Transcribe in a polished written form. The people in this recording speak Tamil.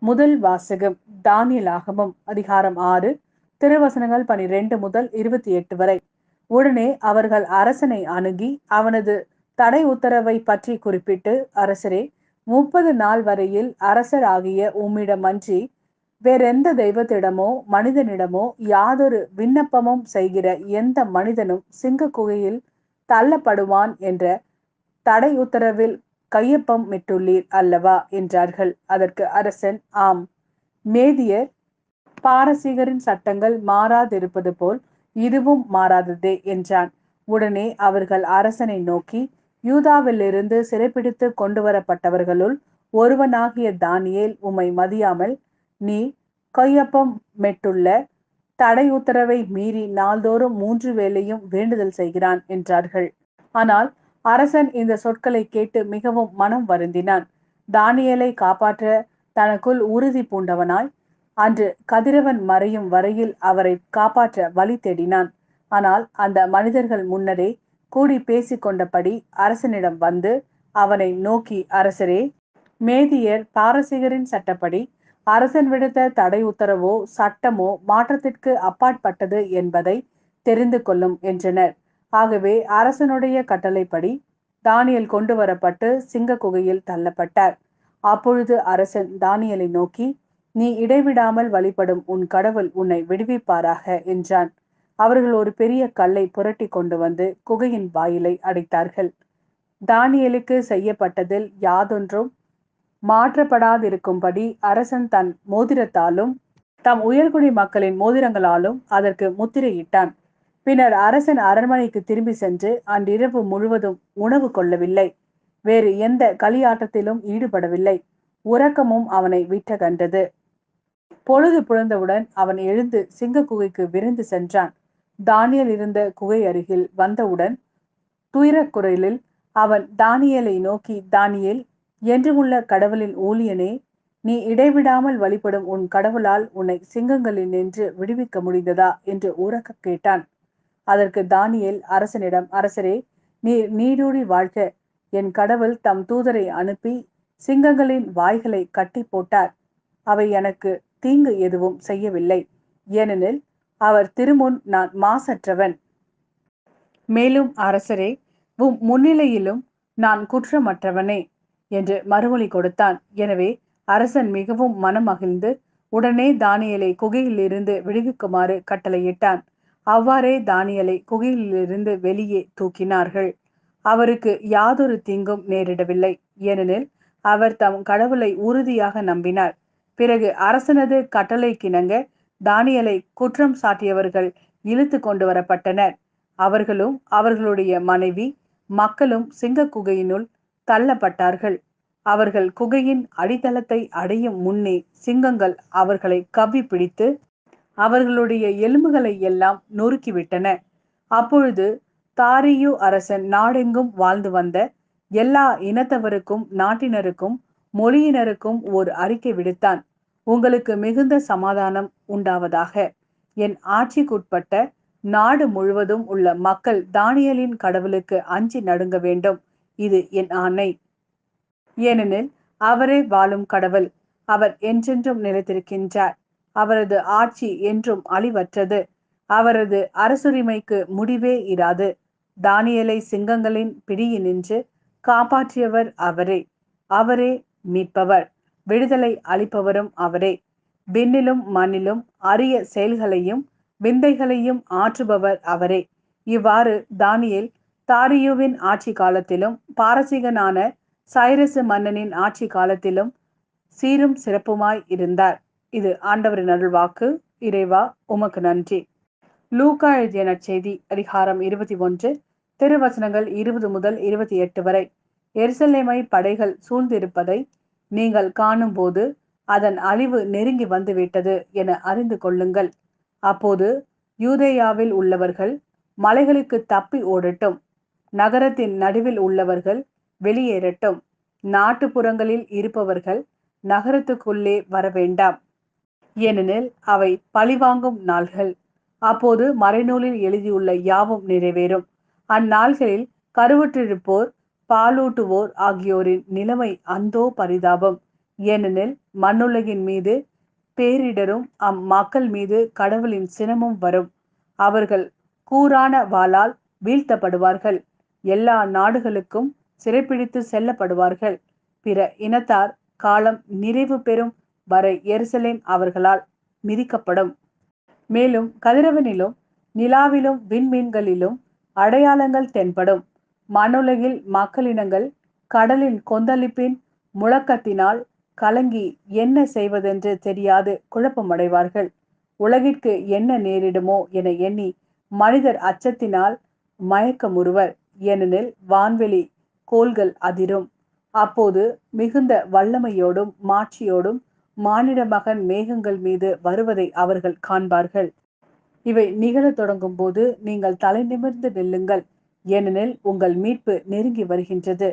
முதல் வாசகம் தானியேலாகமம் அதிகாரம் 6 திருவசனங்கள் 12 முதல் 28 வரை. உடனே அவர்கள் அரசனை அணுகி அவனது தடை உத்தரவை பற்றி குறிப்பிட்டு, அரசரே, 30 நாள் வரையில் அரசர் ஆகிய உம்மிடமன்றி வேறெந்த தெய்வத்திடமோ மனிதனிடமோ யாதொரு விண்ணப்பமும் செய்கிற எந்த மனிதனும் சிங்க குகையில் தள்ளப்படுவான் என்ற தடை உத்தரவில் கையொப்பம் இட்டுள்ளீர் அல்லவா என்றார்கள். அதற்கு அரசன், ஆம், மேதியர் பாரசீகரின் சட்டங்கள் மாறாதிருப்பது போல் இதுவும் மாறாததே என்றான். உடனே அவர்கள் அரசனை நோக்கி, யூதாவிலிருந்து சிறைப்பிடித்து கொண்டு வரப்பட்டவர்களுள் ஒருவனாகிய தானியேல் உம்மை மதியாமல் நீ கையொப்பம் மெட்டுள்ள தடை உத்தரவை மீறி நாள்தோறும் 3 வேளையும் வேண்டுதல் செய்கிறான் என்றார்கள். ஆனால் அரசன் இந்த சொற்களை கேட்டு மிகவும் மனம் வருந்தினான். தானியேலை காப்பாற்ற தனக்குள் உறுதி பூண்டவனாய் அன்று கதிரவன் மறையும் வரையில் அவரை காப்பாற்ற வழி தேடினான். ஆனால் அந்த மனிதர்கள் முன்னரே கூடி பேசிக்கொண்டபடி அரசனிடம் வந்து அவனை நோக்கி, அரசரே, மேதியர் பாரசீகரின் சட்டப்படி அரசன் விடுத்த தடை உத்தரவோ சட்டமோ மாற்றத்திற்கு அப்பாற்பட்டது என்பதை தெரிந்து கொள்ளும் என்றனர். ஆகவே அரசனுடைய கட்டளைப்படி தானியேல் கொண்டு வரப்பட்டு சிங்க குகையில் தள்ளப்பட்டார். அப்பொழுது அரசன் தானியேலை நோக்கி, நீ இடைவிடாமல் வழிபடும் உன் கடவுள் உன்னை விடுவிப்பாராக என்றான். அவர்கள் ஒரு பெரிய கல்லை புரட்டி கொண்டு வந்து குகையின் வாயிலை அடைத்தார்கள். தானியேலுக்கு செய்யப்பட்டதில் யாதொன்றும் மாற்றப்படாதிருக்கும்படி அரசன் தன் மோதிரத்தாலும் தம் உயர்குடி மக்களின் மோதிரங்களாலும் அதற்கு முத்திரையிட்டான். பின்னர் அரசன் அரண்மனைக்கு திரும்பி சென்று அன்றிரவு முழுவதும் உணவு கொள்ளவில்லை. வேறு எந்த களியாட்டத்திலும் ஈடுபடவில்லை. உறக்கமும் அவனை விட்டகன்றது. பொழுது புலர்ந்தவுடன் அவன் எழுந்து சிங்க குகைக்கு விரைந்து சென்றான். தானியேல் இருந்த குகை அருகில் வந்தவுடன் துயரக்குரலில் அவன் தானியேலை நோக்கி, தானியேல், என்றுமுள்ள கடவுளின் ஊழியனே, நீ இடைவிடாமல் வழிபடும் உன் கடவுளால் உன்னை சிங்கங்களில் நின்று விடுவிக்க முடிந்ததா என்று உரக்க கேட்டான். அதற்கு தானியேல் அரசனிடம், அரசரே, நீர் நீடூழி வாழ்க. என் கடவுள் தம் தூதரை அனுப்பி சிங்கங்களின் வாய்களை கட்டி போட்டார். அவை எனக்கு தீங்கு எதுவும் செய்யவில்லை. ஏனெனில் அவர் திருமுன் நான் மாசற்றவன். மேலும் அரசரே, உம் முன்னிலையிலும் நான் குற்றமற்றவனே என்று மறுமொழி கொடுத்தான். எனவே அரசன் மிகவும் மனமகிழ்ந்து உடனே தானியேலை குகையிலிருந்து விடுவிக்குமாறு கட்டளையிட்டான். அவ்வாறே தானியேலை குகையிலிருந்து வெளியே தூக்கினார்கள். அவருக்கு யாதொரு தீங்கும் நேரிடவில்லை. ஏனெனில் அவர் தம் கடவுளை உறுதியாக நம்பினார். பிறகு அரசனது கட்டளைக்கிணங்க தானியேலை குற்றம் சாட்டியவர்கள் இழுத்து கொண்டு வரப்பட்டனர். அவர்களும் அவர்களுடைய மனைவி மக்களும் சிங்க குகையினுள் தள்ளப்பட்டார்கள். அவர்கள் குகையின் அடித்தளத்தை அடையும் முன்னே சிங்கங்கள் அவர்களை கவ்வி பிடித்து அவர்களுடைய எலும்புகளை எல்லாம் நொறுக்கிவிட்டன. அப்பொழுது தாரியு அரசன் நாடெங்கும் வாழ்ந்து வந்த எல்லா இனத்தவருக்கும் நாட்டினருக்கும் மொழியினருக்கும் ஓர் அறிக்கை விடுத்தான். உங்களுக்கு மிகுந்த சமாதானம் உண்டாவதாக. என் ஆட்சிக்குட்பட்ட நாடு முழுவதும் உள்ள மக்கள் தானியேலின் கடவுளுக்கு அஞ்சி நடுங்க வேண்டும். இது என் ஆணை. ஏனெனில் அவரே வாழும் கடவுள். அவர் என்றென்றும் நிலைத்திருக்கின்றார். அவரது ஆட்சி என்றும் அழிவற்றது. அவரது அரசுரிமைக்கு முடிவே இராது. தானியேலை சிங்கங்களின் பிடியினின்று காப்பாற்றியவர் அவரே. அவரே மீட்பவர், விடுதலை அளிப்பவரும் அவரே. விண்ணிலும் மண்ணிலும் அரிய செயல்களையும் விந்தைகளையும் ஆற்றுபவர் அவரே. இவ்வாறு தானியேல் தாரியுவின் ஆட்சி காலத்திலும் பாரசீகனான சைரசு மன்னனின் ஆட்சி காலத்திலும் சீரும் சிறப்புமாய் இருந்தார். இது ஆண்டவரின் அருள்வாக்கு. இறைவா, உமக்கு நன்றி. லூக்கா எழுதிய நற்செய்தி அதிகாரம் 21 திருவசனங்கள் 20 முதல் 28 வரை. எருசலேமை படைகள் சூழ்ந்திருப்பதை நீங்கள் காணும் போது அதன் அழிவு நெருங்கி வந்துவிட்டது என அறிந்து கொள்ளுங்கள். அப்போது யூதேயாவில் உள்ளவர்கள் மலைகளுக்கு தப்பி ஓடட்டும். நகரத்தின் நடுவில் உள்ளவர்கள் வெளியேறட்டும். நாட்டுப்புறங்களில் இருப்பவர்கள் நகரத்துக்குள்ளே வர வேண்டாம். ஏனெனில் அவை பழிவாங்கும் நாள்கள். அப்போது மறைநூலில் எழுதியுள்ள யாவும் நிறைவேறும். அந்நாள்களில் கருவுற்றிருப்போர் பாலூட்டுவோர் ஆகியோரின் நிலைமை அந்தோ பரிதாபம். ஏனெனில் மண்ணுலகின் மீது பேரிடரும் அம்மக்கள் மீது கடவுளின் சினமும் வரும். அவர்கள் கூரான வாளால் வீழ்த்தப்படுவார்கள். எல்லா நாடுகளுக்கும் சிறைப்பிடித்து செல்லப்படுவார்கள். பிற இனத்தார் காலம் நிறைவு பெறும் வரை எருசலேம் அவர்களால் மிதிக்கப்படும். மேலும் கதிரவனிலும் நிலாவிலும் விண்மீன்களிலும் அடையாளங்கள் தென்படும். மண்ணுலகில் மக்களினங்கள் கடலின் கொந்தளிப்பின் முழக்கத்தினால் கலங்கி என்ன செய்வதென்று தெரியாது குழப்பமடைவார்கள். உலகிற்கு என்ன நேரிடுமோ என எண்ணி மனிதர் அச்சத்தினால் மயக்கமுறுவர். ஏனெனில் வான்வெளி கோள்கள் அதிரும். அப்போது மிகுந்த வல்லமையோடும் மாட்சியோடும் மானிட மகன் மேகங்கள் மீது வருவதை அவர்கள் காண்பார்கள். இவை நிகழத் தொடங்கும் போது நீங்கள் தலை நிமிர்ந்து நில்லுங்கள், ஏனெனில் உங்கள் மீட்பு நெருங்கி வருகின்றது.